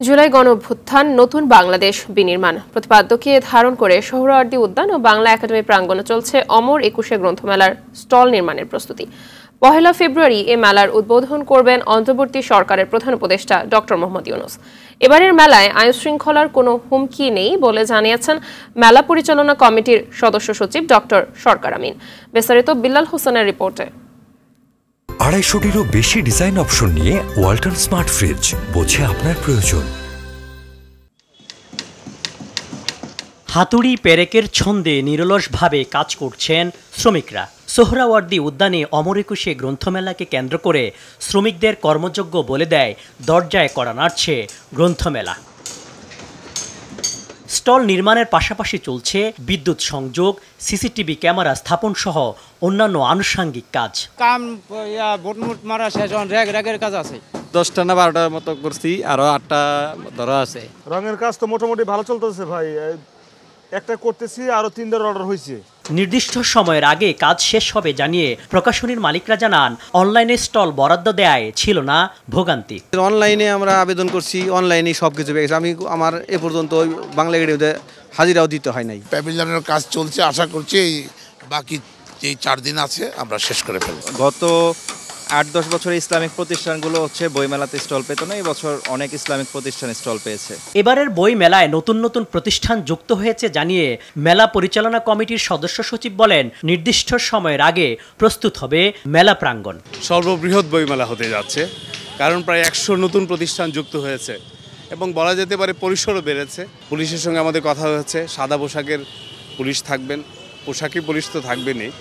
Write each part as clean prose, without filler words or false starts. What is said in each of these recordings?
জুলাই গণঅভ্যুত্থান নতুন বাংলাদেশ বিনির্মাণ প্রতিপাদ্যকে ধারণ করে সোহরাওয়ার্দী উদ্যান ও বাংলা একাডেমি প্রাঙ্গণে চলছে অমর ২১ গ্রন্থমেলার স্টল নির্মাণের প্রস্তুতি। ১ ফেব্রুয়ারি এ মেলার উদ্বোধন করবেন অন্তর্বর্তী সরকারের প্রধান উপদেষ্টা ডক্টর মোহাম্মদ ইউনূস। এবারের মেলায় আইনশৃঙ্খলার কোনো হুমকি নেই বলে জানিয়েছেন মেলা পরিচালনা কমিটির সদস্য সচিব ডক্টর সরকার আমিন। বিস্তারিত বিল্লাল হোসেনের রিপোর্টে। ২৫০টিরও বেশি ডিজাইন অপশন নিয়ে ওয়ালটন স্মার্ট ফ্রিজ, বোঝে আপনার প্রয়োজন। হাতুড়ি পেরেকের ছন্দে নিরলসভাবে কাজ করছেন শ্রমিকরা। সোহরাওয়ার্দী উদ্যানে অমর ২১ গ্রন্থমেলাকে কেন্দ্র করে শ্রমিকদের কর্মযোগ্য বলে দেয় দরজায় কড়া নাড়ছে গ্রন্থমেলা। স্টল নির্মাণের পাশাপাশি চলছে বিদ্যুৎ সংযোগ, সিসিটিভি ক্যামেরা স্থাপন সহ অন্যান্য আনুষঙ্গিক কাজ। র্যাগের কাজ আছে, 10টা না 12টার মতো করছি, আরো 8টা ধরা আছে। রঙের কাজ তো মোটামুটি ভালো চলতেছে ভাই, একটা করতেছি, আরো 3টা অর্ডার হয়েছে। নির্দিষ্ট সময়ের আগে কাজ শেষ হবে জানিয়ে প্রকাশনীর মালিকরা জানান, অনলাইনে স্টল বরাদ্দ দেয় ছিল না ভোগান্তি। অনলাইনে আমরা আবেদন করছি, অনলাইনে সবকিছু পেয়ে গেছি। আমার এ পর্যন্ত বাংলা একাডেমিতে হাজিরাও দিতে হয় নাই। প্যাভিলিয়নের কাজ চলছে, আশা করছি বাকি যে 4 দিন আছে আমরা শেষ করে ফেলব। গত 8-10 বছরে ইসলামিক প্রতিষ্ঠানগুলো বইমেলাতে স্টল পেত না, এই বছর অনেক ইসলামিক প্রতিষ্ঠান স্টল পেয়েছে। এবারের বই মেলায় নতুন নতুন প্রতিষ্ঠান যুক্ত হয়েছে জানিয়ে মেলা পরিচালনা কমিটির সদস্য সচিব বলেন, নির্দিষ্ট সময়ের আগে প্রস্তুত হবে মেলা প্রাঙ্গণ। সর্ববৃহৎ বইমেলা হতে যাচ্ছে, কারণ প্রায় 100 নতুন প্রতিষ্ঠান যুক্ত হয়েছে এবং বলা যেতে পারে পরিসরও বেড়েছে। পুলিশের সঙ্গে আমাদের কথা হয়েছে, সাদা পোশাকের পুলিশ থাকবেন, পোশাকি পুলিশ তো থাকবেনই।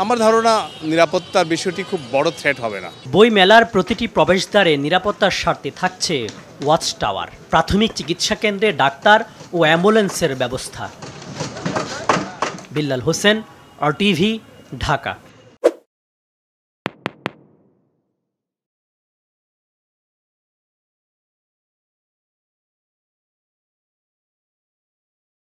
আমার ধারণা নিরাপত্তার বিষয়টি খুব বড় থ্রেট হবে না। বই মেলার প্রতিটি প্রবেশদ্বারে নিরাপত্তার স্বার্থে থাকছে ওয়াচ টাওয়ার, প্রাথমিক চিকিৎসা কেন্দ্রে ডাক্তার ও অ্যাম্বুলেন্সের ব্যবস্থা। বিল্লাল হোসেন, RTV, ঢাকা।